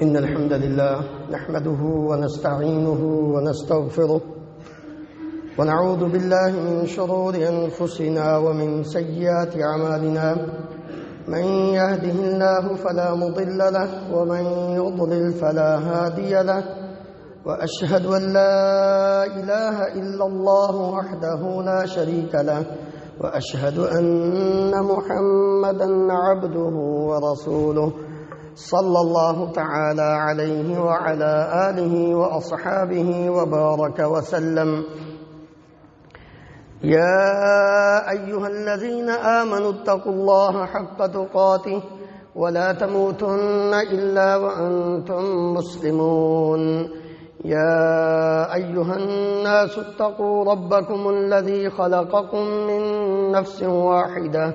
إن الحمد لله نحمده ونستعينه ونستغفره ونعوذ بالله من شرور أنفسنا ومن سيئات أعمالنا من يهده الله فلا مضل له ومن يضلل فلا هادي له وأشهد أن لا إله إلا الله وحده لا شريك له وأشهد أن محمدا عبده ورسوله صلى الله تعالى عليه وعلى آله وأصحابه وبارك وسلم. يا أيها الذين آمنوا اتقوا الله حق تقاته ولا تموتن إلا وأنتم مسلمون. يا أيها الناس اتقوا ربكم الذي خلقكم من نفس واحدة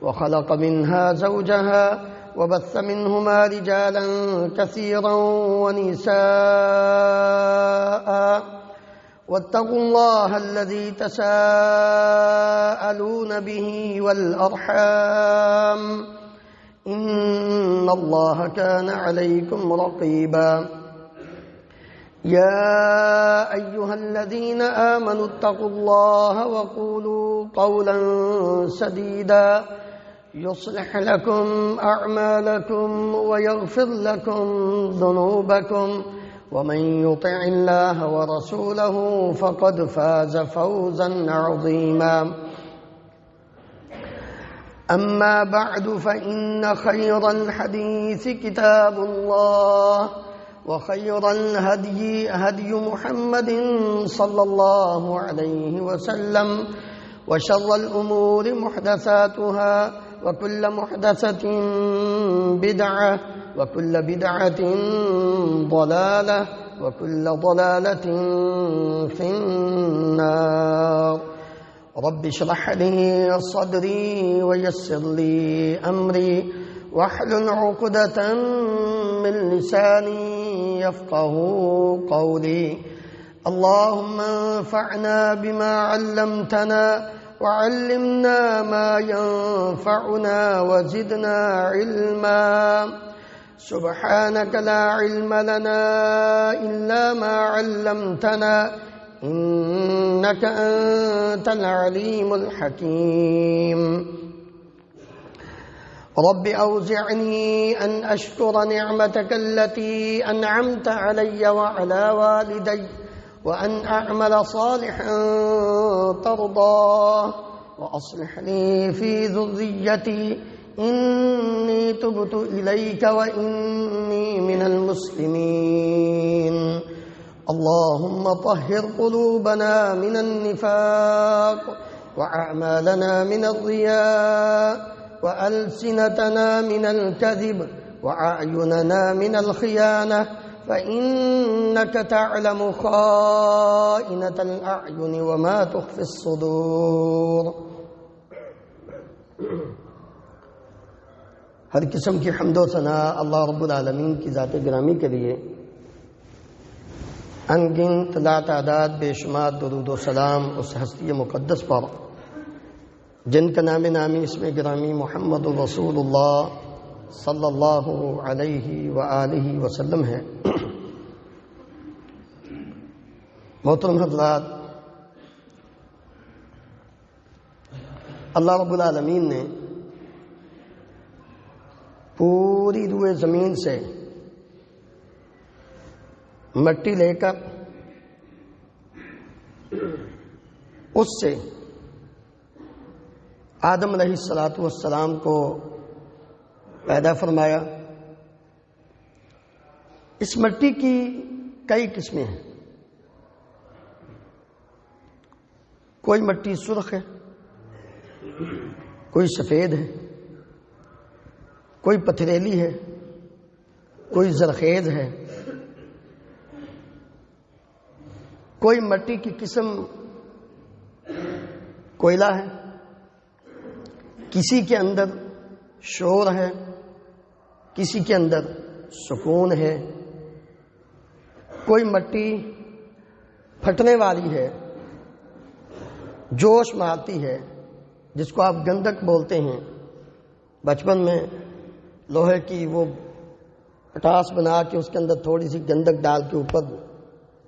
وخلق منها زوجها وبث منهما رجالا كثيرا ونساء واتقوا الله الذي تساءلون به والأرحام إن الله كان عليكم رقيبا. يا أيها الذين آمنوا اتقوا الله وقولوا قولا سديدا يصلح لكم أعمالكم ويغفر لكم ذنوبكم ومن يطع الله ورسوله فقد فاز فوزا عظيما. أما بعد فإن خير الحديث كتاب الله وخير الهدي هدي محمد صلى الله عليه وسلم وشر الأمور محدثاتها وكل محدثة بدعة وكل بدعة ضلالة وكل ضلالة في النار. رب اشرح لي صدري ويسر لي أمري واحلل عقدة من لساني يفقه قولي. اللهم انفعنا بما علمتنا وعلمنا ما ينفعنا وزدنا علما. سبحانك لا علم لنا إلا ما علمتنا إنك أنت العليم الحكيم. رب أوزعني أن أشكر نعمتك التي أنعمت علي وعلى والدي وأن أعمل صالحا ترضاه وأصلح لي في ذريتي إني تبت إليك وإني من المسلمين. اللهم طهر قلوبنا من النفاق وأعمالنا من الرياء وألسنتنا من الكذب وأعيننا من الخيانة فإنك تعلم خائنة الأعين وما تخفي الصدور. ہر قسم کی حمد و ثناء اللہ رب العالمین کی ذات گرامی کے لیے، انگنت لا تعداد بے شمار درود و سلام اس ہستی مقدس پر جن کا نام نامی اسم گرامی محمد رسول اللہ صلی اللہ علیہ وآلہ وسلم ہے۔ محترم حضرات، اللہ رب العالمین نے پوری روئے زمین سے مٹی لے کر اس سے آدم علیہ الصلاۃ والسلام کو پیدا فرمایا۔ اس مٹی کی کئی قسمیں ہیں۔ کوئی مٹی سرخ ہے، کوئی سفید ہے، کوئی پتھریلی ہے، کوئی زرخیز ہے، کوئی مٹی کی قسم کوئلہ ہے، کسی کے اندر شور ہے، کسی کے اندر سکون ہے، کوئی مٹی پھٹنے والی ہے، جوش مارتی ہے، جس کو آپ گندک بولتے ہیں۔ بچپن میں لوہے کی وہ پٹاس بنا کے اس کے اندر تھوڑی سی گندک ڈال کے اوپر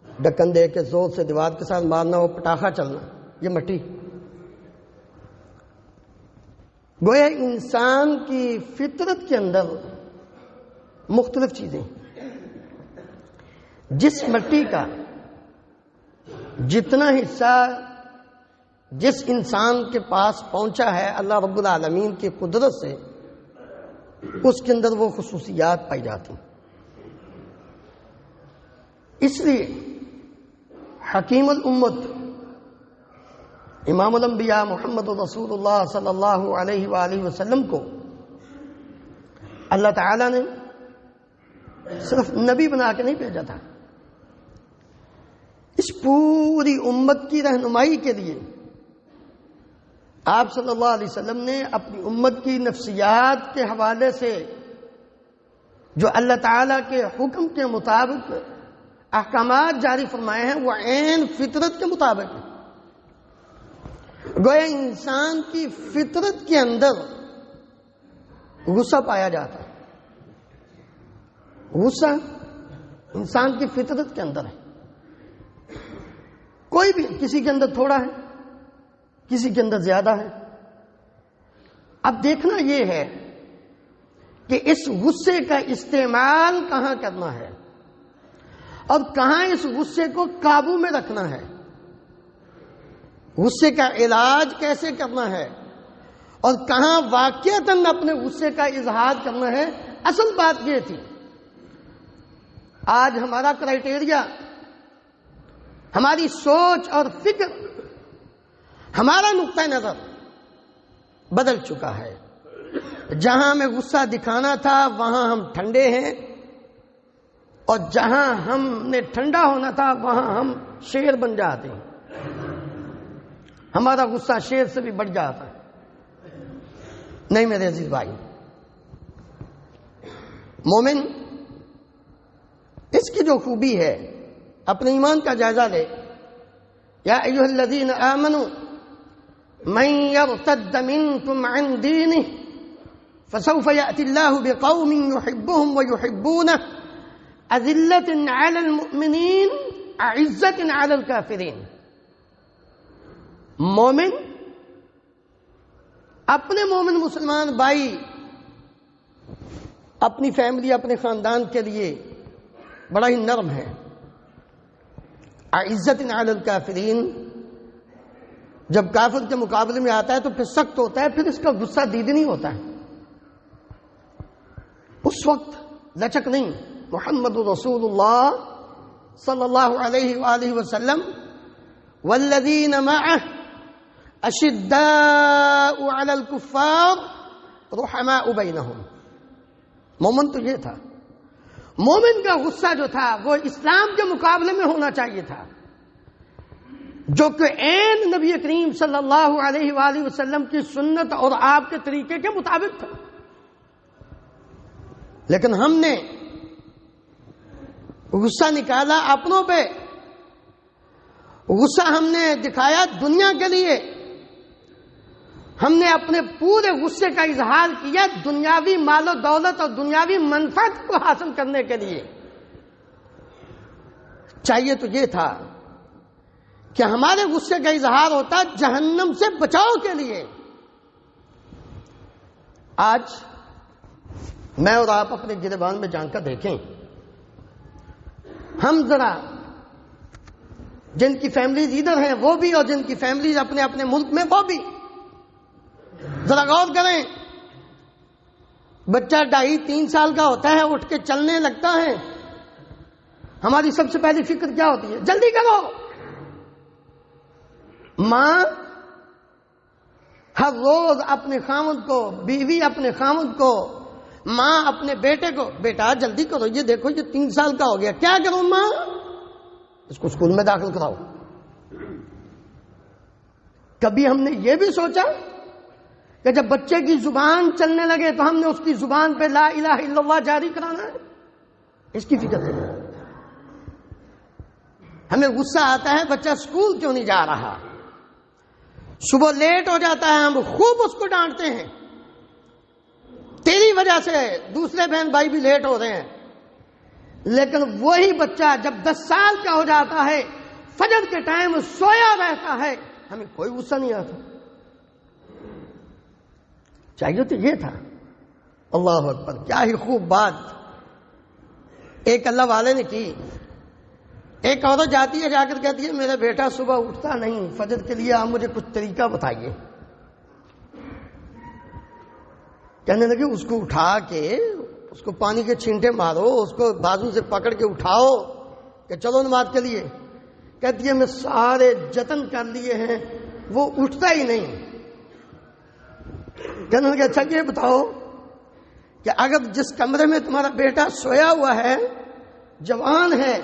ڈھکن دے کے زور سے دیوار کے ساتھ مارنا، وہ پٹاخہ چلنا، یہ مٹی۔ گویا انسان کی فطرت کے اندر مختلف چیزیں، جس مٹی کا جتنا حصہ جس انسان کے پاس پہنچا ہے اللہ رب العالمین کی قدرت سے، اس کے اندر وہ خصوصیات پائی جاتی ہیں۔ اس لیے حکیم الامت امام الانبیاء محمد رسول اللہ صلی اللہ علیہ وآلہ وسلم کو اللہ تعالیٰ نے صرف نبی بنا کے نہیں بھیجا تھا، اس پوری امت کی رہنمائی کے لیے آپ صلی اللہ علیہ وسلم نے اپنی امت کی نفسیات کے حوالے سے جو اللہ تعالیٰ کے حکم کے مطابق احکامات جاری فرمائے ہیں وہ عین فطرت کے مطابق ہیں۔ گویا انسان کی فطرت کے اندر غصہ پایا جاتا ہے، غصہ انسان کی فطرت کے اندر ہے، کوئی بھی، کسی کے اندر تھوڑا ہے، کسی کے اندر زیادہ ہے۔ اب دیکھنا یہ ہے کہ اس غصے کا استعمال کہاں کرنا ہے اور کہاں اس غصے کو قابو میں رکھنا ہے، غصے کا علاج کیسے کرنا ہے اور کہاں واقعتاً اپنے غصے کا اظہار کرنا ہے۔ اصل بات یہ تھی، آج ہمارا کرائٹیریا، ہماری سوچ اور فکر، ہمارا نقطہ نظر بدل چکا ہے۔ جہاں ہمیں غصہ دکھانا تھا وہاں ہم ٹھنڈے ہیں، اور جہاں ہم نے ٹھنڈا ہونا تھا وہاں ہم شیر بن جاتے ہیں، ہمارا غصہ شیر سے بھی بڑھ جاتا ہے۔ نہیں میرے عزیز بھائی، مومن اس کی جو خوبی ہے اپنے ایمان کا جائزہ لے۔ یا ایھا الذین آمنوا من یرتد منکم عن دینہ فسوف یأتی اللہ بقوم یحبهم ویحبونہ اذلۃ علی المؤمنین اعزۃ علی الکافرین۔ مومن اپنے مومن مسلمان بھائی، اپنی فیملی، اپنے خاندان کے لیے بڑا ہی نرم ہے، اعزۃ علی الکافرین۔ جب کافر کے مقابلے میں آتا ہے تو پھر سخت ہوتا ہے، پھر اس کا غصہ دیدنی ہوتا ہے، اس وقت لچک نہیں۔ محمد رسول اللہ صلی اللہ علیہ وآلہ وسلم والذین معہ اشداء علی الکفار رحماء بینہم۔ مومن تو یہ تھا، مومن کا غصہ جو تھا وہ اسلام کے مقابلے میں ہونا چاہیے تھا، جو کہ عین نبی کریم صلی اللہ علیہ وآلہ وسلم کی سنت اور آپ کے طریقے کے مطابق تھا۔ لیکن ہم نے غصہ نکالا اپنوں پہ، غصہ ہم نے دکھایا دنیا کے لیے، ہم نے اپنے پورے غصے کا اظہار کیا دنیاوی مال و دولت اور دنیاوی منفعت کو حاصل کرنے کے لیے۔ چاہیے تو یہ تھا کہ ہمارے غصے کا اظہار ہوتا جہنم سے بچاؤ کے لیے۔ آج میں اور آپ اپنے گریبان میں جان کر دیکھیں، ہم ذرا جن کی فیملیز ادھر ہیں وہ بھی، اور جن کی فیملیز اپنے اپنے ملک میں وہ بھی، ذرا غور کریں۔ بچہ 2.5-3 سال کا ہوتا ہے، اٹھ کے چلنے لگتا ہے، ہماری سب سے پہلی فکر کیا ہوتی ہے؟ جلدی کرو۔ ماں ہر روز اپنے خاوند کو، بیوی اپنے خاوند کو، ماں اپنے بیٹے کو، بیٹا جلدی کرو، یہ دیکھو یہ 3 سال کا ہو گیا، کیا کروں ماں؟ اس کو اسکول میں داخل کراؤ۔ کبھی ہم نے یہ بھی سوچا کہ جب بچے کی زبان چلنے لگے تو ہم نے اس کی زبان پہ لا الہ الا اللہ جاری کرانا ہے؟ اس کی فکر ہے۔ ہمیں غصہ آتا ہے بچہ اسکول کیوں نہیں جا رہا، صبح لیٹ ہو جاتا ہے، ہم خوب اس کو ڈانٹتے ہیں، تیری وجہ سے دوسرے بہن بھائی بھی لیٹ ہو رہے ہیں، لیکن وہی بچہ جب 10 سال کا ہو جاتا ہے، فجر کے ٹائم سویا رہتا ہے، ہمیں کوئی غصہ نہیں آتا۔ چاہیے تو یہ تھا۔ اللہ اکبر، کیا ہی خوب بات ایک اللہ والے نے کی۔ ایک عورت جاتی ہے، جا کر کہتی ہے میرا بیٹا صبح اٹھتا نہیں فجر کے لیے، آپ مجھے کچھ طریقہ بتائیے۔ کہنے لگے اس کو اٹھا کے اس کو پانی کے چھینٹے مارو، اس کو بازو سے پکڑ کے اٹھاؤ کہ چلو نماز کے لیے۔ کہتی ہے میں سارے جتن کر لیے ہیں، وہ اٹھتا ہی نہیں۔ کہنے لگے اچھا یہ بتاؤ کہ اگر جس کمرے میں تمہارا بیٹا سویا ہوا ہے، جوان ہے،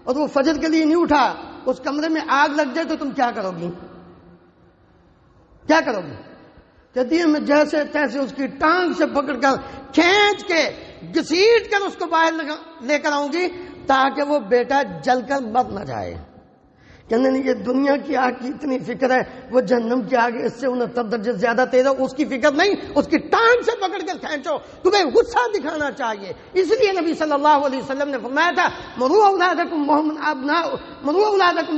اور وہ فجر کے لیے نہیں اٹھا، اس کمرے میں آگ لگ جائے تو تم کیا کرو گی؟ کیا کرو گی؟ کہتی ہے میں جیسے تیسے اس کی ٹانگ سے پکڑ کر کھینچ کے گھسیٹ کر اس کو باہر لے کر آؤں گی تاکہ وہ بیٹا جل کر مر نہ جائے۔ کہنے لگے دنیا کی آگ کی اتنی فکر ہے، وہ جہنم کی آگ اس سے 69 درجے زیادہ تیز ہے، اس کی فکر نہیں، اس کی ٹانگ سے پکڑ کر کھینچو۔ تمہیں غصہ دکھانا چاہیے۔ اس لیے نبی صلی اللہ علیہ وسلم نے فرمایا تھا مروا اولادکم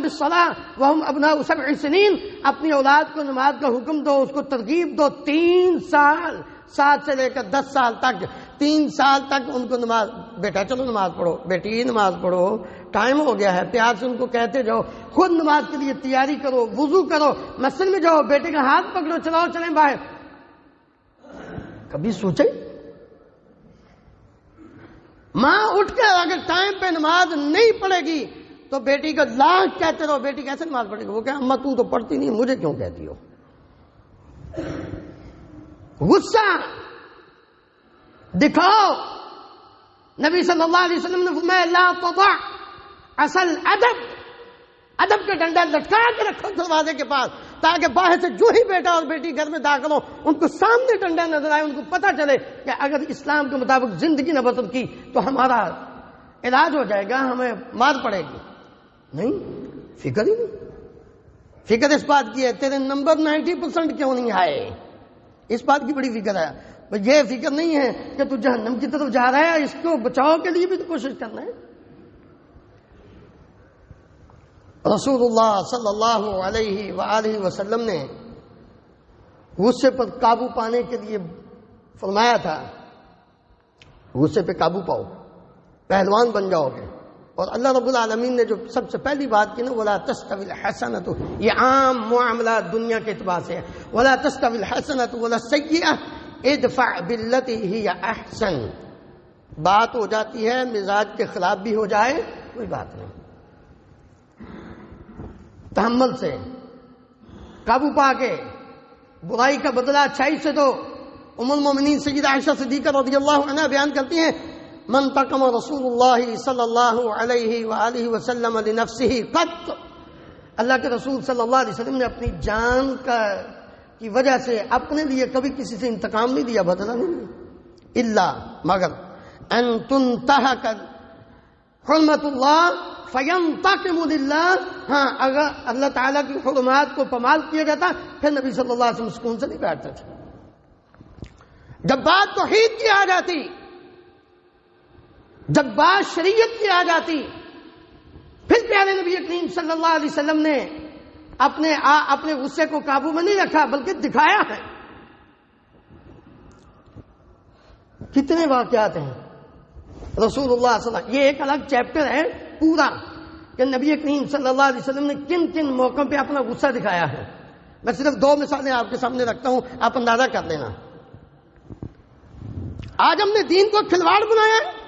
بالصلاۃ وهم ابناء 7 سنین، اپنی اولاد کو نماز کا حکم دو، اس کو ترغیب دو 3 سال، 7 سے لے کر 10 سال تک، 3 سال تک ان کو نماز، بیٹا چلو نماز پڑھو، بیٹی نماز پڑھو، ٹائم ہو گیا ہے، پیار سے ان کو کہتے جاؤ، خود نماز کے لیے تیاری کرو، وضو کرو، مسجد میں جاؤ، بیٹے کا ہاتھ پکڑو، چلاؤ چلیں باہر۔ کبھی سوچے ماں اٹھ کر اگر ٹائم پہ نماز نہیں پڑھے گی تو بیٹی کو لاکھ کہتے رہو بیٹی کیسے نماز پڑھے گی؟ وہ کہ اماں تم تو پڑھتی نہیں، مجھے کیوں کہتی ہو؟ غصہ دکھاؤ۔ نبی صلی اللہ علیہ وسلم نے فرمایا لا تضع اصل ادب کا ڈنڈا لٹکا کے رکھو دروازے کے پاس، تاکہ باہر سے جو ہی بیٹا اور بیٹی گھر میں داخل ہو ان کو سامنے ڈنڈا نظر آئے، ان کو پتہ چلے کہ اگر اسلام کے مطابق زندگی نہ بدل کی تو ہمارا علاج ہو جائے گا، ہمیں مار پڑے گی۔ نہیں، فکر ہی نہیں۔ فکر اس بات کی ہے تیرے نمبر 90% کیوں نہیں آئے، اس بات کی بڑی فکر ہے۔ یہ فکر نہیں ہے کہ تو جہنم کی طرف جا رہا ہے، اس کو بچاؤ کے لیے بھی تو کوشش کرنا ہے۔ رسول اللہ صلی اللہ علیہ وآلہ وسلم نے غصے پر قابو پانے کے لیے فرمایا تھا غصے پہ قابو پاؤ، پہلوان بن جاؤ گے۔ اور اللہ رب العالمین نے جو سب سے پہلی بات کی نا وَلَا تَسْتَوِي الْحَسَنَةُ، یہ عام معاملات دنیا کے اعتبار سے ہے۔ وَلَا تَسْتَوِي الْحَسَنَةُ وَلَا السَّيِّئَةُ ادْفَعْ بِالَّتِي هِيَ أَحْسَنُ، بات ہو جاتی ہے مزاج کے خلاف بھی ہو جائے کوئی بات نہیں، تحمل سے قابو پا کے برائی کا بدلہ اچھائی سے دو۔ ام المومنین سیدہ عائشہ صدیقہ رضی اللہ عنہا بیان کرتی ہیں من تقم رسول اللہ صلی اللہ علیہ وآلہ وسلم لنفسہ قط، اللہ کے رسول صلی اللہ علیہ وسلم نے اپنی جان کی وجہ سے اپنے لیے کبھی کسی سے انتقام نہیں دیا، بدلہ نہیں دیا، الا مگر ان تنتہک حرمت اللہ فینتقم للہ، ہاں اگر اللہ تعالیٰ کی حرمات کو پامال کیا جاتا پھر نبی صلی اللہ علیہ وسلم سکون سے نہیں بیٹھتے تھے۔ جب بات توحید کی آ جاتی، جب بات شریعت کی آ جاتی، پھر پیارے نبی کریم صلی اللہ علیہ وسلم نے اپنے غصے کو قابو میں نہیں رکھا بلکہ دکھایا ہے۔ کتنے واقعات ہیں رسول اللہ صلی اللہ علیہ وسلم، یہ ایک الگ چیپٹر ہے پورا کہ نبی کریم صلی اللہ علیہ وسلم نے کن کن موقعوں پہ اپنا غصہ دکھایا ہے۔ میں صرف 2 مثالیں آپ کے سامنے رکھتا ہوں، آپ اندازہ کر لینا۔ آج ہم نے دین کو کھلواڑ بنایا ہے،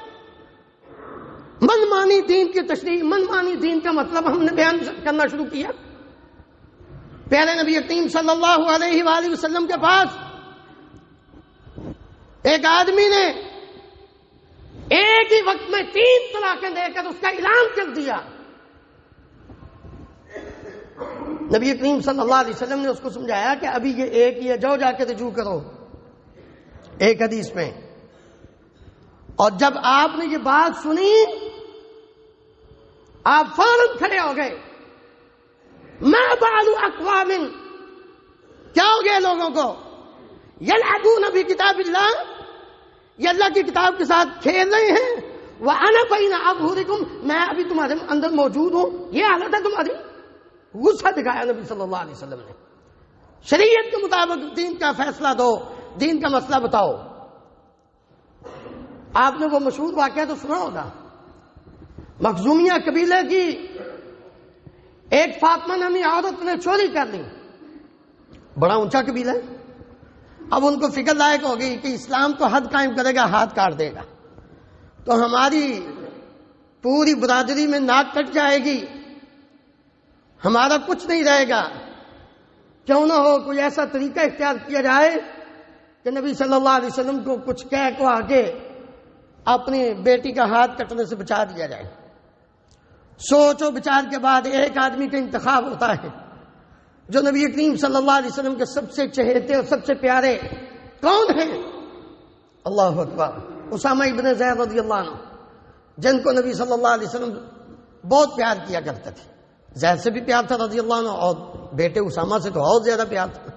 من مانی دین کی تشریح، من مانی دین کا مطلب ہم نے بیان کرنا شروع کیا۔ پیارے نبی کریم صلی اللہ علیہ وآلہ وسلم کے پاس ایک آدمی نے ایک ہی وقت میں 3 طلاقیں دے کر اس کا اعلان کر دیا۔ نبی کریم صلی اللہ علیہ وسلم نے اس کو سمجھایا کہ ابھی یہ ایک ہی ہے، جاؤ جا کے رجوع کرو، ایک حدیث میں۔ اور جب آپ نے یہ بات سنی آپ فوراً کھڑے ہو گئے، ما بال اقوام، کیا ہو گیا لوگوں کو، یلعبون بکتاب اللہ، یہ اللہ کی کتاب کے ساتھ کھیل رہے ہیں، وَأَنَا بَيْنَ أَظْهُرِكُمْ، میں ابھی تمہارے اندر موجود ہوں، یہ حالت ہے تمہاری. غصہ دکھایا نبی صلی اللہ علیہ وسلم نے. شریعت کے مطابق دین کا فیصلہ دو، دین کا مسئلہ بتاؤ. آپ نے وہ مشہور واقعہ تو سنا ہوگا، مخزومیہ قبیلے کی ایک فاطمہ نامی عورت نے چوری کر لی. بڑا اونچا قبیلہ ہے. اب ان کو فکر لائق ہو گئی کہ اسلام تو حد قائم کرے گا، ہاتھ کاٹ دے گا، تو ہماری پوری برادری میں ناک کٹ جائے گی، ہمارا کچھ نہیں رہے گا. کیوں نہ ہو کوئی ایسا طریقہ اختیار کیا جائے کہ نبی صلی اللہ علیہ وسلم کو کچھ کہہ کو آگے اپنی بیٹی کا ہاتھ کٹنے سے بچا دیا جائے. سوچ و بچار کے بعد ایک آدمی کا انتخاب ہوتا ہے جو نبی کریم صلی اللہ علیہ وسلم کے سب سے چہیتے اور سب سے پیارے کون ہیں؟ اللہ اکبر، اسامہ ابن زید رضی اللہ عنہ، جن کو نبی صلی اللہ علیہ وسلم بہت پیار کیا کرتے تھے. زید سے بھی پیار تھا رضی اللہ عنہ، اور بیٹے اسامہ سے تو اور زیادہ پیار تھا.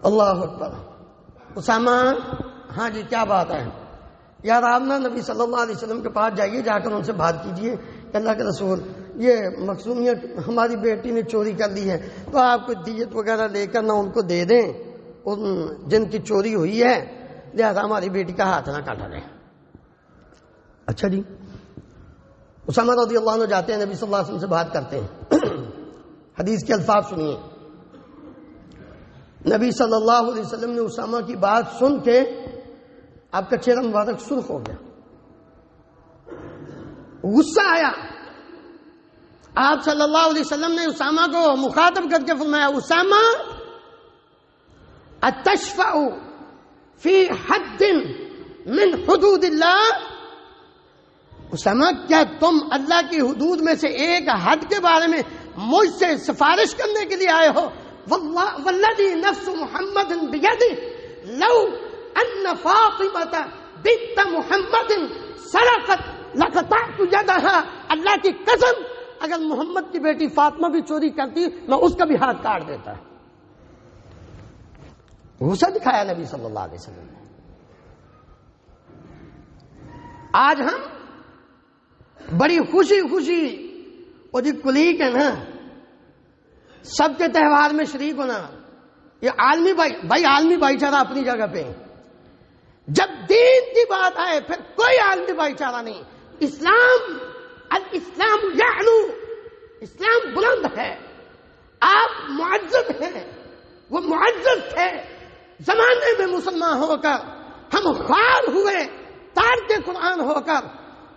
اللہ اکبر. اسامہ، ہاں جی کیا بات ہے یار، آپ نا نبی صلی اللہ علیہ وسلم کے پاس جائیے، جا کر ان سے بات کیجئے کہ اللہ کے رسول یہ مخزومیہ ہماری بیٹی نے چوری کر لی ہے، تو آپ کو دیت وغیرہ لے کر نہ ان کو دے دیں ان جن کی چوری ہوئی ہے، لہذا ہماری بیٹی کا ہاتھ نہ کاٹا جائے. اچھا جی. اسامہ رضی اللہ عنہ جاتے ہیں، نبی صلی اللہ علیہ وسلم سے بات کرتے ہیں. حدیث کے الفاظ سنیے. نبی صلی اللہ علیہ وسلم نے اسامہ کی بات سن کے آپ کا چہرہ مبارک سرخ ہو گیا، غصہ آیا. آپ صلی اللہ علیہ وسلم نے اسامہ کو مخاطب کر کے فرمایا، اسامہ اتشفع فی حد من حدود اللہ، اسامہ کیا تم اللہ کی حدود میں سے ایک حد کے بارے میں مجھ سے سفارش کرنے کے لیے آئے ہو؟ والذی نفس محمد بیدہ لو ان فاطمۃ بنت محمد سرقت لقطعت یدها، اللہ کی قسم اگر محمد کی بیٹی فاطمہ بھی چوری کرتی میں اس کا بھی ہاتھ کاٹ دیتا. غصہ دکھایا نبی صلی اللہ علیہ وسلم نے. آج ہم بڑی خوشی خوشی اور جی کلیگ ہے نا، سب کے تہوار میں شریک ہونا، یہ عالمی بھائی عالمی بھائی چارہ اپنی جگہ پہ. جب دین کی بات آئے پھر کوئی عالمی بھائی چارہ نہیں. الاسلام یعلو، اسلام بلند ہے. آپ معزز ہیں، وہ معزز تھے. زمانے میں مسلمان ہو کر ہم خوار ہوئے، تارک قرآن ہو کر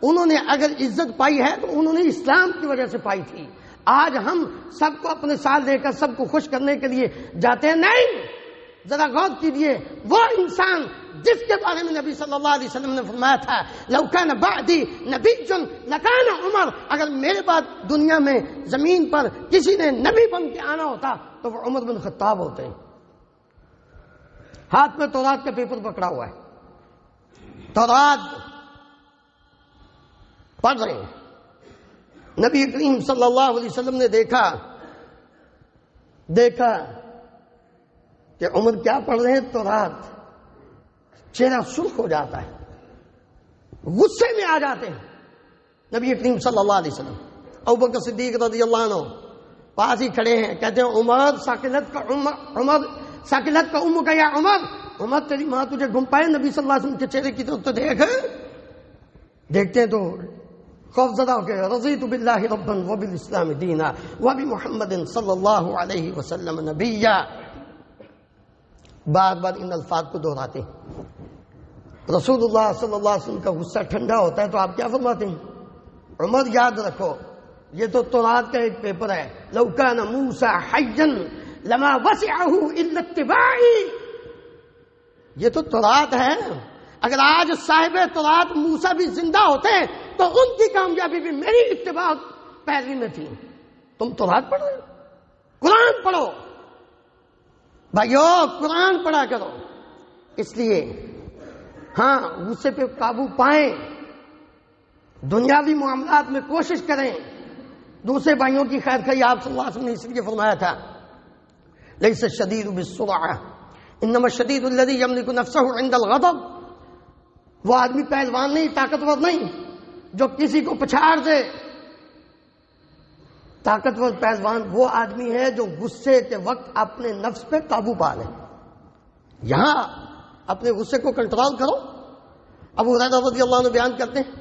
انہوں نے اگر عزت پائی ہے تو انہوں نے اسلام کی وجہ سے پائی تھی. آج ہم سب کو اپنے ساتھ لے کر سب کو خوش کرنے کے لیے جاتے ہیں. نہیں، ذرا غور کیجیے، وہ انسان جس کے بارے میں نبی صلی اللہ علیہ وسلم نے فرمایا تھا لو کان بعدی نبی لکان عمر، اگر میرے بعد دنیا میں زمین پر کسی نے نبی بن کے آنا ہوتا تو وہ عمر بن خطاب ہوتے ہیں. ہاتھ میں تورات کا پیپر پکڑا ہوا ہے، تورات پڑھ رہے ہیں. نبی کریم صلی اللہ علیہ وسلم نے دیکھا کہ عمر کیا پڑھ رہے ہیں تورات، چہرہ سرخ ہو جاتا ہے، غصے میں آ جاتے ہیں. نبی کریم صلی اللہ علیہ وسلم ابوبکر صدیق رضی اللہ عنہ پاس ہی کھڑے ہیں، کہتے ہیں عمر ثقلت کا ام کا یا عمر تیری ماں تجھے گم پائے. نبی صلی اللہ علیہ وسلم کے چہرے کی طرف تو دیکھتے ہیں تو خوف زدہ ہو کے رضیت باللہ ربا وبالاسلام دینا وبمحمد صلی اللہ علیہ وسلم نبیا. بار بار ان الفاظ کو دہراتے ہیں. رسول اللہ صلی اللہ علیہ وسلم کا غصہ ٹھنڈا ہوتا ہے تو آپ کیا فرماتے ہیں؟ عمر یاد رکھو یہ تو تورات کا ایک پیپر ہے. لو کان موسیٰ حیا لما وسعہ الا اتباعی، یہ تو تورات ہے. اگر آج صاحب تورات موسیٰ بھی زندہ ہوتے تو ان کی کامیابی بھی میری اتباع پیروی میں تھی. تم تورات پڑھو، قرآن پڑھو بھائیو، قرآن پڑھا کرو. اس لیے ہاں غصے پہ قابو پائیں، دنیاوی معاملات میں کوشش کریں، دوسرے بھائیوں کی خیر خواہی. آپ صلی اللہ علیہ وسلم نے اس لیے فرمایا تھا لیس الشدید بالسرعہ انما الشدید الذی یملک نفسہ عند الغضب. وہ آدمی پہلوان نہیں، طاقتور نہیں جو کسی کو پچھاڑ دے. طاقتور پہلوان وہ آدمی ہے جو غصے کے وقت اپنے نفس پہ قابو پا لے. یہاں اپنے غصے کو کنٹرول کرو. ابو ہریرہ رضی اللہ عنہ بیان کرتے ہیں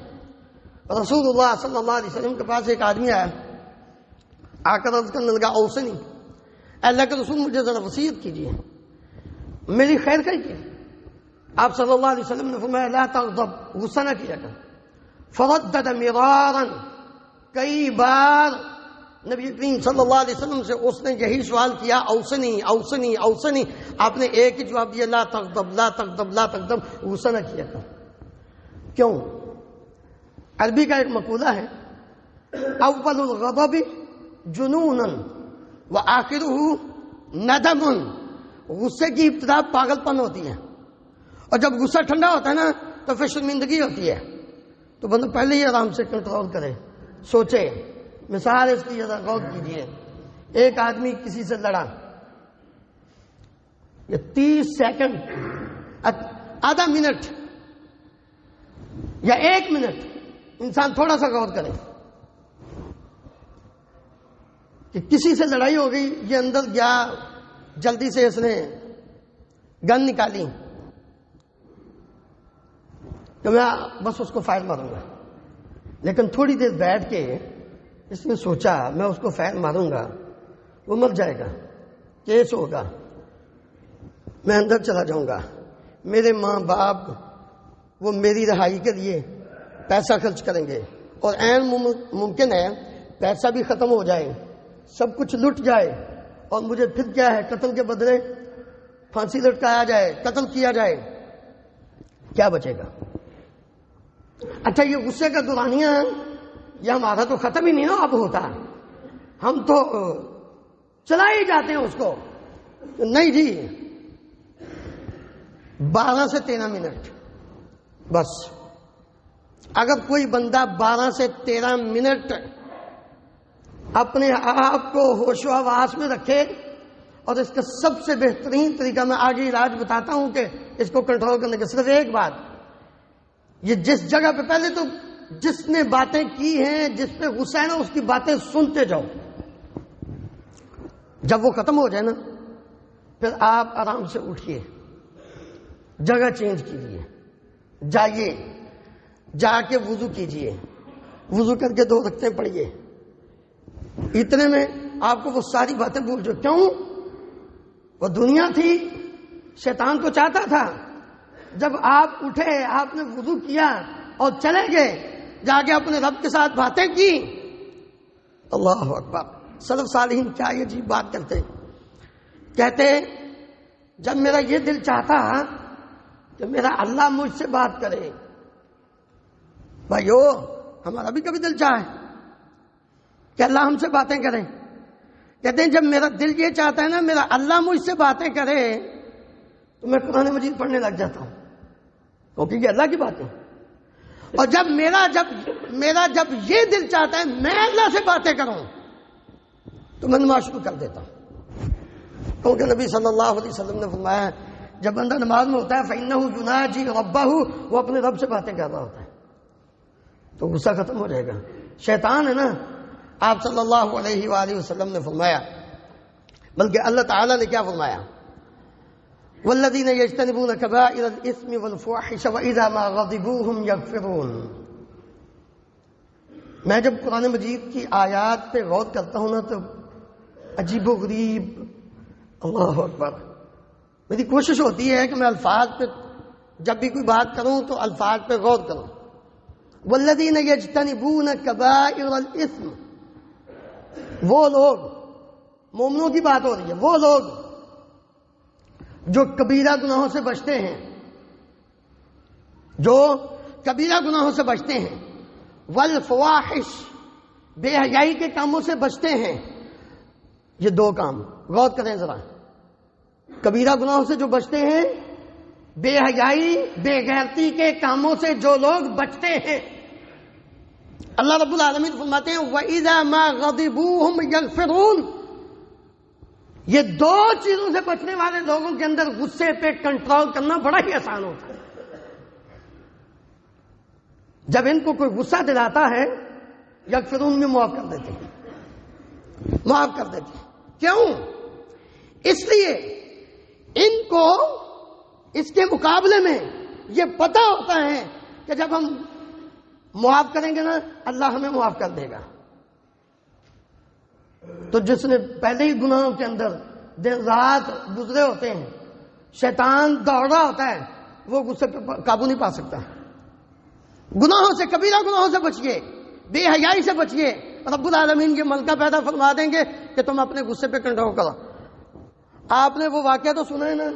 رسول اللہ صلی اللہ علیہ وسلم کے پاس ایک آدمی آیا، آ کر عرض کرنے لگا اوصنی، اللہ کے رسول مجھے ذرا وصیت کیجیے، میری خیر خواہی کیجیے. آپ صلی اللہ علیہ وسلم نے فرمایا لا تغضب، غصہ نہ کیا کر. فردد مرارا، کئی بار نبی کریم صلی اللہ علیہ وسلم سے اس نے یہی سوال کیا اوصنی اوصنی اوصنی. آپ نے ایک ہی جواب دیا لا تغضب لا تغضب لا تغضب، غصہ نہ کیا کر. کیوں؟ عربی کا ایک مقولہ ہے اول الغضب جنون وآخرہ ندم. غصے کی ابتدا پاگل پن ہوتی ہے، اور جب غصہ ٹھنڈا ہوتا ہے نا تو پھر شرمندگی ہوتی ہے. تو بندہ پہلے ہی آرام سے کنٹرول کرے، سوچے. مثال اس کی ذرا غور کیجیے. ایک آدمی کسی سے لڑا، یہ 30 سیکنڈ، آدھا منٹ یا 1 منٹ انسان تھوڑا سا غور کرے کہ کسی سے لڑائی ہو گئی، یہ اندر گیا، جلدی سے اس نے گن نکالی کہ میں بس اس کو فائر ماروں گا. لیکن تھوڑی دیر بیٹھ کے اس نے سوچا میں اس کو فائر ماروں گا، وہ مر جائے گا، کیس ہوگا، میں اندر چلا جاؤں گا، میرے ماں باپ وہ میری رہائی کے لیے پیسہ خرچ کریں گے، اور عین ممکن ہے پیسہ بھی ختم ہو جائے، سب کچھ لٹ جائے، اور مجھے پھر کیا ہے قتل کے بدلے پھانسی لٹکایا جائے، قتل کیا جائے، کیا بچے گا؟ اچھا یہ غصے کا دورانیہ یہ ہمارا تو ختم ہی نہیں نا اب ہوتا، ہم تو چلا ہی جاتے ہیں اس کو. نہیں جی، 12 سے 13 منٹ بس. اگر کوئی بندہ 12 سے 13 منٹ اپنے آپ کو ہوش و حواس میں رکھے، اور اس کا سب سے بہترین طریقہ میں آگے علاج بتاتا ہوں کہ اس کو کنٹرول کرنے کا صرف ایک بات، یہ جس جگہ پہ پہلے تو جس نے باتیں کی ہیں، جس پہ غصہ ہے نا، اس کی باتیں سنتے جاؤ. جب وہ ختم ہو جائے نا پھر آپ آرام سے اٹھیے، جگہ چینج کیجیے، جائیے، جا کے وضو کیجیے، وضو کر کے 2 رکعتیں پڑھیے. اتنے میں آپ کو وہ ساری باتیں بھول جاؤ. کیوں؟ وہ دنیا تھی، شیطان تو چاہتا تھا جب آپ اٹھے، آپ نے وضو کیا اور چلے گئے، جا کے اپنے رب کے ساتھ باتیں کی. اللہ اکبر. سلف صالحین کیا یہ عجیب بات کرتے، کہتے جب میرا یہ دل چاہتا کہ میرا اللہ مجھ سے بات کرے. بھائیو ہمارا بھی کبھی دل چاہے کہ اللہ ہم سے باتیں کرے. کہتے ہیں جب میرا دل یہ چاہتا ہے نا میرا اللہ مجھ سے باتیں کرے تو میں قرآن مجید پڑھنے لگ جاتا ہوں، کیونکہ یہ اللہ کی بات ہے. اور جب میرا یہ دل چاہتا ہے میں اللہ سے باتیں کروں تو میں نماز شروع کر دیتا ہوں. کیونکہ نبی صلی اللہ علیہ وسلم نے فرمایا ہے جب بندہ نماز میں ہوتا ہے فَإِنَّهُ يُنَاجِي رَبَّهُ، وہ اپنے رب سے باتیں کر رہا ہوتا ہے، تو غصہ ختم ہو جائے گا. شیطان ہے نا، آپ صلی اللہ علیہ وآلہ وسلم نے فرمایا، بلکہ اللہ تعالیٰ نے کیا فرمایا، وَالَّذِينَ يَجْتَنِبُونَ كَبَائِرَ الْإِثْمِ وَالْفَوَاحِشَ وَإِذَا مَا غَضِبُوا هُمْ يَغْفِرُونَ. میں جب قرآن مجید کی آیات پہ غور کرتا ہوں نا تو عجیب و غریب، اللہ اکبر، میری کوشش ہوتی ہے کہ میں الفاظ پہ جب بھی کوئی بات کروں تو الفاظ پہ غور کروں. والذین یجتنبون کبائر الاثم، وہ لوگ، مومنوں کی بات ہو رہی ہے، وہ لوگ جو کبیرہ گناہوں سے بچتے ہیں، جو کبیرہ گناہوں سے بچتے ہیں، والفواحش، بے حیائی کے کاموں سے بچتے ہیں. یہ 2 کام غور کریں ذرا. کبیرہ گناہوں سے جو بچتے ہیں، بے حیائی بے غیرتی کے کاموں سے جو لوگ بچتے ہیں، اللہ رب العالمین فرماتے ہیں وَإِذَا مَا غَضِبُوا هُمْ يَغْفِرُونَ. یہ 2 چیزوں سے بچنے والے لوگوں کے اندر غصے پہ کنٹرول کرنا بڑا ہی آسان ہوتا ہے. جب ان کو کوئی غصہ دلاتا ہے یغفرون میں معاف کر دیتے ہیں، معاف کر دیتے ہیں۔ کیوں؟ اس لیے ان کو اس کے مقابلے میں یہ پتہ ہوتا ہے کہ جب ہم معاف کریں گے نا اللہ ہمیں معاف کر دے گا۔ تو جس نے پہلے ہی گناہوں کے اندر دن رات گزرے ہوتے ہیں، شیطان دوڑ رہا ہوتا ہے، وہ غصے پہ قابو نہیں پا سکتا۔ گناہوں سے، کبیرہ گناہوں سے بچیے، بے حیائی سے بچیے، رب العالمین کے ملکہ پیدا فرما دیں گے کہ تم اپنے غصے پہ کنٹرول کرو۔ آپ نے وہ واقعہ تو سنا ہے نا،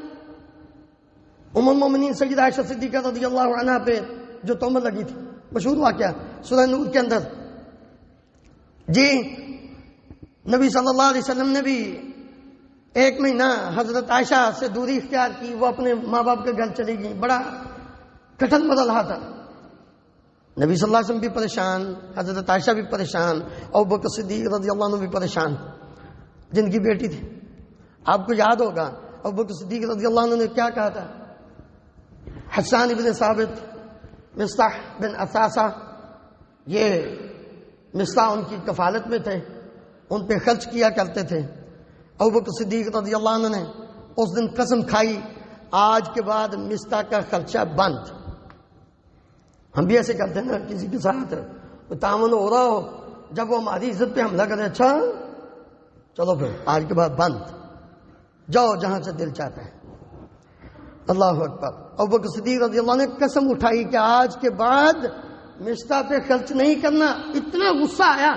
ام المومنین سیدہ عائشہ صدیقہ رضی اللہ عنہا پہ جو تہمت لگی تھی، مشہور واقعہ سورہ نور کے اندر۔ جی نبی صلی اللہ علیہ وسلم نے بھی 1 مہینہ حضرت عائشہ سے دوری اختیار کی، وہ اپنے ماں باپ کے گھر چلی گئی، بڑا کٹھن بدل رہا تھا۔ نبی صلی اللہ علیہ وسلم بھی پریشان، حضرت عائشہ بھی پریشان، ابوبکر صدیق رضی اللہ عنہ بھی پریشان، جن کی بیٹی تھی۔ آپ کو یاد ہوگا ابوبکر صدیق رضی اللہ عنہ نے کیا کہا تھا؟ حسان بن ثابت، مصطح بن اثاثہ، یہ مصطح ان کی کفالت میں تھے، ان پہ خرچ کیا کرتے تھے۔ ابوبکر صدیق رضی اللہ عنہ نے اس دن قسم کھائی آج کے بعد مصطح کا خرچہ بند۔ ہم بھی ایسے کرتے ہیں نا، کسی کے ساتھ تعاون ہو رہا ہو، جب وہ ہماری عزت پہ حملہ کرے، اچھا چلو پھر آج کے بعد بند، جاؤ جہاں سے دل چاہتا ہے۔ اللہ اکبر۔ ابوبکر صدیق رضی اللہ عنہ نے قسم اٹھائی کہ آج کے بعد مصطح پہ خرچ نہیں کرنا۔ اتنا غصہ آیا،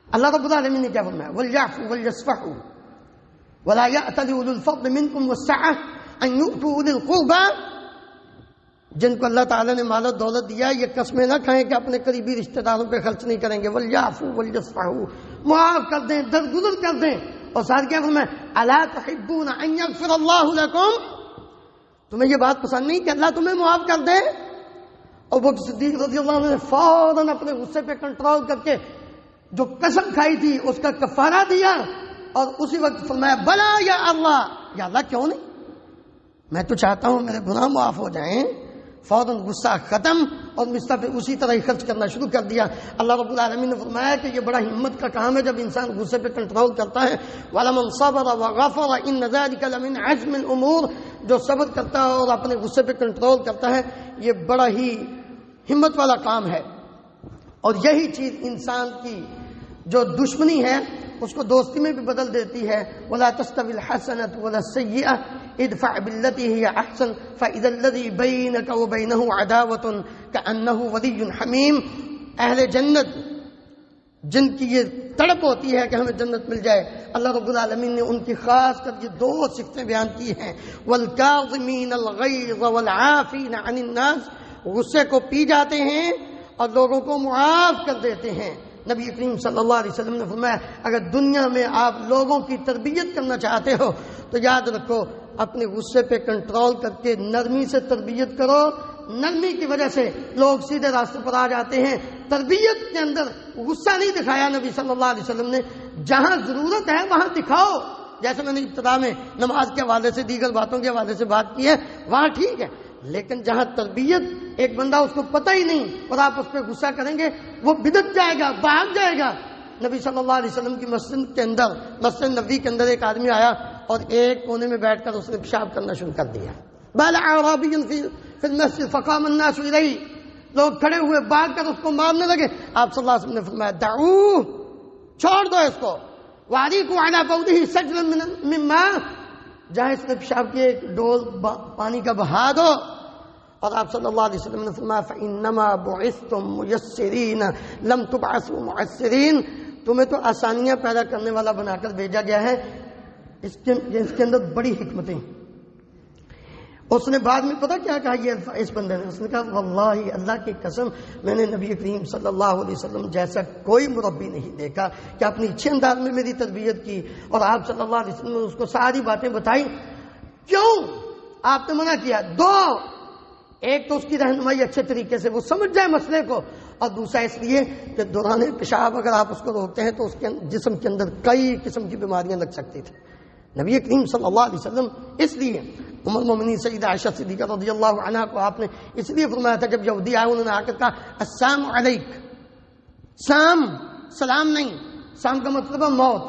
اللہ رب العالمین نے کیا فرمایا؟ وَلْيَعْفُوا وَلْيَصْفَحُوا وَلَا يَأْتَلِ أُولُو الْفَضْلِ مِنْكُمْ وَالسَّعَةِ أَنْ يُؤْتُوا أُولِي الْقُرْبَى۔ جن کو اللہ تعالیٰ نے مال و دولت دیا یہ قسمیں نہ کھائیں کہ اپنے قریبی رشتہ داروں پہ خرچ نہیں کریں گے۔ وَلْيَعْفُوا وَلْيَصْفَحُوا، معاف کر دیں، درگزر کر دیں۔ اور ساتھ کیا فرمایا؟ أَلَا تُحِبُّونَ أَنْ يَغْفِرَ اللَّهُ لَكُمْ، تمہیں یہ بات پسند نہیں کہ اللہ تمہیں معاف کر دے؟ اور وہ صدیق رضی اللہ عنہ نے فوراً اپنے غصے پہ کنٹرول کر کے جو قسم کھائی تھی اس کا کفارہ دیا، اور اسی وقت فرمایا بلا یا اللہ، یا اللہ کیوں نہیں، میں تو چاہتا ہوں میرے گناہ معاف ہو جائیں۔ فوراً غصہ ختم اور مصطح پہ اسی طرح ہی خرچ کرنا شروع کر دیا۔ اللہ رب العالمین نے فرمایا کہ یہ بڑا ہمت کا کام ہے جب انسان غصے پہ کنٹرول کرتا ہے۔ وَلَمَنْ صَبَرَ وَغَفَرَ إِنَّ ذَلِكَ لَمِنْ عَزْمِ الْأُمُورِ، جو صبر کرتا ہے اور اپنے غصے پہ کنٹرول کرتا ہے یہ بڑا ہی ہمت والا کام ہے۔ اور یہی چیز انسان کی جو دشمنی ہے اس کو دوستی میں بھی بدل دیتی ہے۔ وَلَا تَسْتَوِي الْحَسَنَةُ وَلَا السَّيِّئَةُ ادْفَعْ بِالَّتِي هِيَ أَحْسَنُ فَإِذَا الَّذِي بَيْنَكَ وَبَيْنَهُ عَدَاوَةٌ كَأَنَّهُ وَلِيٌّ حَمِيمٌ، اہل جنت جن کی یہ تڑپ ہوتی ہے کہ ہمیں جنت مل جائے، اللہ رب العالمین نے ان کی خاص کر یہ 2 صفتیں بیان کی ہیں۔ وَالْكَاظِمِينَ الْغَيْظَ وَالْعَافِينَ عَنِ النَّاسِ، غصے کو پی جاتے ہیں اور لوگوں کو معاف کر دیتے ہیں۔ نبی کریم صلی اللہ علیہ وسلم نے فرمایا اگر دنیا میں آپ لوگوں کی تربیت کرنا چاہتے ہو تو یاد رکھو اپنے غصے پہ کنٹرول کر کے نرمی سے تربیت کرو۔ نرمی کی وجہ سے لوگ سیدھے راستے پر آ جاتے ہیں۔ تربیت کے اندر غصہ نہیں دکھایا نبی صلی اللہ علیہ وسلم نے، جہاں ضرورت ہے وہاں دکھاؤ۔ جیسے میں نے ابتدا میں نماز کے حوالے سے دیگر باتوں کے حوالے سے بات کی ہے، وہاں ٹھیک ہے، لیکن جہاں تربیت ایک بندہ اس کو پتہ ہی نہیں اور آپ اس پہ غصہ کریں گے وہ بدعت جائے گا، بھاگ جائے گا۔ نبی صلی اللہ علیہ وسلم کی مسجد کے اندر، مسجد نبوی کے اندر ایک آدمی آیا اور ایک کونے میں بیٹھ کر اس نے پیشاب کرنا شروع کر دیا۔ بال اعرابی فی المسجد فقام الناس الیہ، لوگ کھڑے ہوئے بھاگ کر اس کو مارنے لگے۔ آپ صلی اللہ علیہ وسلم نے فرمایا دعوہ، چھوڑ دو اس کو، وعلیکم علی بولہ سجلا من ماء، جہاں اس نے پیشاب کیے ایک ڈول پانی کا بہا دو۔ اور آپ صلی اللہ علیہ وسلم نے فرمایا فإنما بعثتم ميسرین لم تبعثوا معسرین، تمہیں تو آسانیاں پیدا کرنے والا بنا کر بھیجا گیا ہے۔ اس کے اندر بڑی حکمتیں۔ اس نے بعد میں پتہ کیا کہا یہ اس بندے نے، اس نے کہا واللہ اللہ کی قسم میں نے نبی کریم صلی اللہ علیہ وسلم جیسا کوئی مربی نہیں دیکھا کہ اپنی اچھے انداز میں میری تربیت کی، اور آپ صلی اللہ علیہ وسلم نے اس کو ساری باتیں بتائی۔ کیوں آپ نے منع کیا؟ 2، ایک تو اس کی رہنمائی اچھے طریقے سے وہ سمجھ جائے مسئلے کو، اور دوسرا اس لیے کہ دوران پیشاب اگر آپ اس کو روکتے ہیں تو اس کے جسم کے اندر کئی قسم کی بیماریاں لگ سکتی تھیں۔ نبی کریم صلی اللہ علیہ وسلم اس لیے ام المومنین سیدہ عائشہ صدیقہ رضی اللہ عنہا کو آپ نے اس لیے فرمایا تھا، جب یہودی آئے انہوں نے آ کر کہا السلام علیک، سام سلام نہیں، سام کا مطلب ہے موت.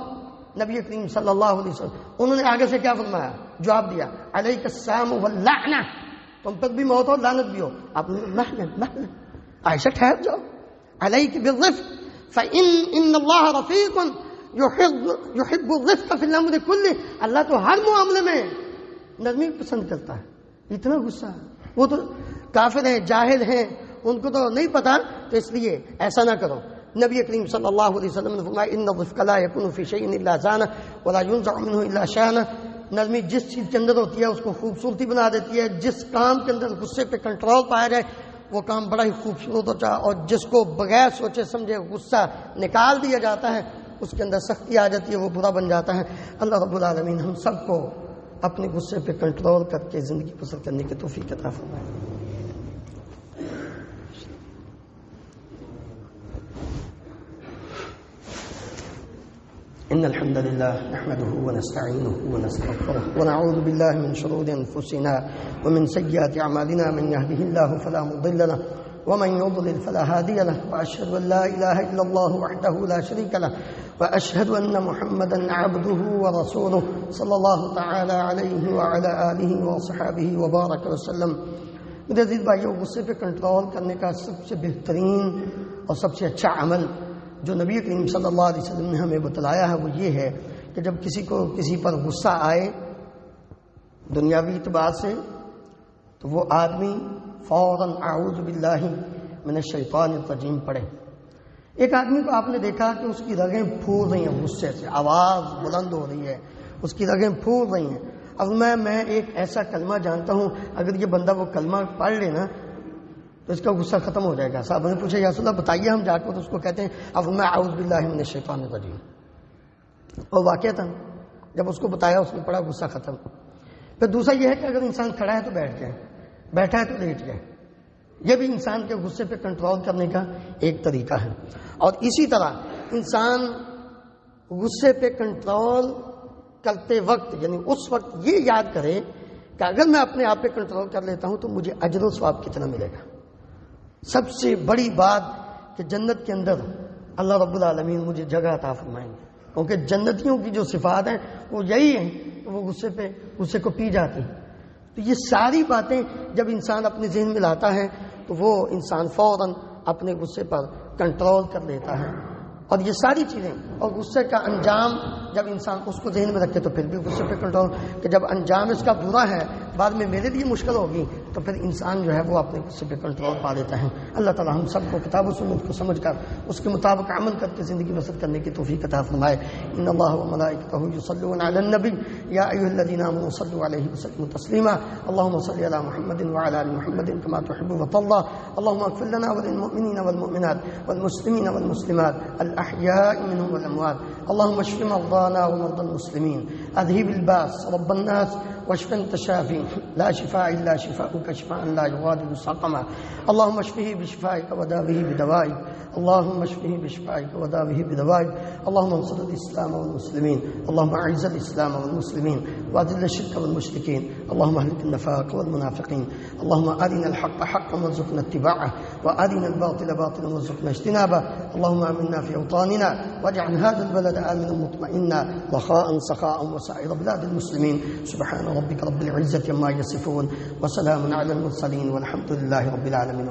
نبی کریم صلی اللہ علیہ وسلم انہوں نے آگے سے کیا فرمایا، جواب دیا علیک السلام واللعنہ، تم پر بھی موت ہو لعنت بھی ہو. آپ نے مہلا عائشہ ٹھہر جاؤ، علیک بالرفق فإن اللہ رفیق یحب الرفق فی الامر کلہ، اللہ تو ہر معاملے میں نرمی پسند کرتا ہے. اتنا غصہ ہے، وہ تو کافر ہیں، جاہل ہیں، ان کو تو نہیں پتا، تو اس لیے ایسا نہ کرو. نبی کریم صلی اللہ علیہ وسلم نے فرمایا ان الرفق لا يكون في شيء الا زانه ولا ينزع منه الا شانه. نرمی جس چیز کے اندر ہوتی ہے اس کو خوبصورتی بنا دیتی ہے. جس کام کے اندر غصے پہ کنٹرول پایا جائے وہ کام بڑا ہی خوبصورت ہوتا ہے، اور جس کو بغیر سوچے سمجھے غصہ نکال دیا جاتا ہے اس کے اندر سختی آ جاتی ہے، وہ برا بن جاتا ہے. اللہ رب العالمین ہم سب کو اپنے غصے پہ کنٹرول کر کے زندگی بسر کرنے کی توفیق عطا فرمائے. إن الحمد لله نحمده ونستعينه ونستغفره ونعوذ بالله من شرور أنفسنا ومن سيئات أعمالنا، من يهده الله فلا مضل له ومن يضلل فلا هادي له، وأشهد أن لا إله إلا الله وحده لا شريك له، وأشهد أن محمدا عبده ورسوله صلى الله تعالى عليه وعلى آله وصحبه وبارك وسلم. میرے عزیز بھائیو، غصے پہ کنٹرول کرنے کا سب سے بہترین اور سب سے اچھا عمل جو نبی کریم صلی اللہ علیہ وسلم نے ہمیں بتلایا ہے وہ یہ ہے کہ جب کسی پر غصہ آئے دنیاوی اعتبار سے تو وہ آدمی فوراً اعوذ باللہ من الشیطان الرجیم پڑھے. ایک آدمی کو آپ نے دیکھا کہ اس کی رگیں پھول رہی ہیں غصے سے، آواز بلند ہو رہی ہے، اس کی رگیں پھول رہی ہیں. اب میں ایک ایسا کلمہ جانتا ہوں، اگر یہ بندہ وہ کلمہ پڑھ لے نا تو اس کا غصہ ختم ہو جائے گا. صاحب نے پوچھا یا رسول اللہ بتائیے، ہم جا کر اس کو کہتے ہیں اب میں اعوذ باللہ من الشیطان الرجیم، اور واقعتاً جب اس کو بتایا اس نے پڑھا، غصہ ختم. پھر دوسرا یہ ہے کہ اگر انسان کھڑا ہے تو بیٹھ جائے، بیٹھا ہے تو لیٹ جائے. یہ بھی انسان کے غصے پہ کنٹرول کرنے کا ایک طریقہ ہے. اور اسی طرح انسان غصے پہ کنٹرول کرتے وقت یعنی اس وقت یہ یاد کرے کہ اگر میں اپنے آپ پہ کنٹرول کر لیتا ہوں تو مجھے اجر و ثواب کتنا ملے گا. سب سے بڑی بات کہ جنت کے اندر اللہ رب العالمین مجھے جگہ عطا فرمائیں گے، کیونکہ جنتیوں کی جو صفات ہیں وہ یہی ہیں کہ وہ غصے کو پی جاتی ہیں. تو یہ ساری باتیں جب انسان اپنے ذہن میں لاتا ہے تو وہ انسان فوراً اپنے غصے پر کنٹرول کر لیتا ہے. اور یہ ساری چیزیں اور غصے کا انجام جب انسان اس کو ذہن میں رکھے تو پھر بھی غصے پہ کنٹرول، کہ جب انجام اس کا برا ہے بعد میں میرے لیے مشکل ہوگی تو پھر انسان جو ہے وہ اپنے غصے پہ کنٹرول پا لیتا ہے. اللہ تعالی ہم سب کو کتاب و سنت کو سمجھ کر اس کے مطابق عمل کر کے زندگی بسر کرنے کی توفیق عطا فرمائے. ان اللہ و ملائکتہ یصلون علی النبی یا ایھا الذین آمنوا صلوا علیہ وسلموا تسلیما. اللهم صل علی محمد وعلى ال محمد كما تحب وترضى. اللهم اغفر لنا وللمؤمنین والمؤمنات والمسلمین والمسلمات الأحياء منهم والأموات. اللهم اشف مرضانا ومرضى المسلمين، أذهب الباس رب الناس واشف أنت شافي لا شفاء إلا شفاؤك شفاء لا يغادر سقما. اللهم اشفه بشفائك وداوه بدوائك. اللهم اشفه بشفائك وداوه بدوائك. اللهم انصر الإسلام والمسلمين. اللهم أعز الإسلام والمسلمين وأذل الشرك والمشركين. اللهم اهلك النفاق والمنافقين. اللهم أرنا الحق حقا وارزقنا اتباعه وأرنا الباطل باطلا وارزقنا اجتنابه. اللهم آمنا في أوطاننا واجعل هذا البلد آمنا مطمئنا رخاء سخاء وسائر بلاد المسلمين. سبحان ربك رب العزة عما يصفون وسلام على المرسلين والحمد لله رب العالمين.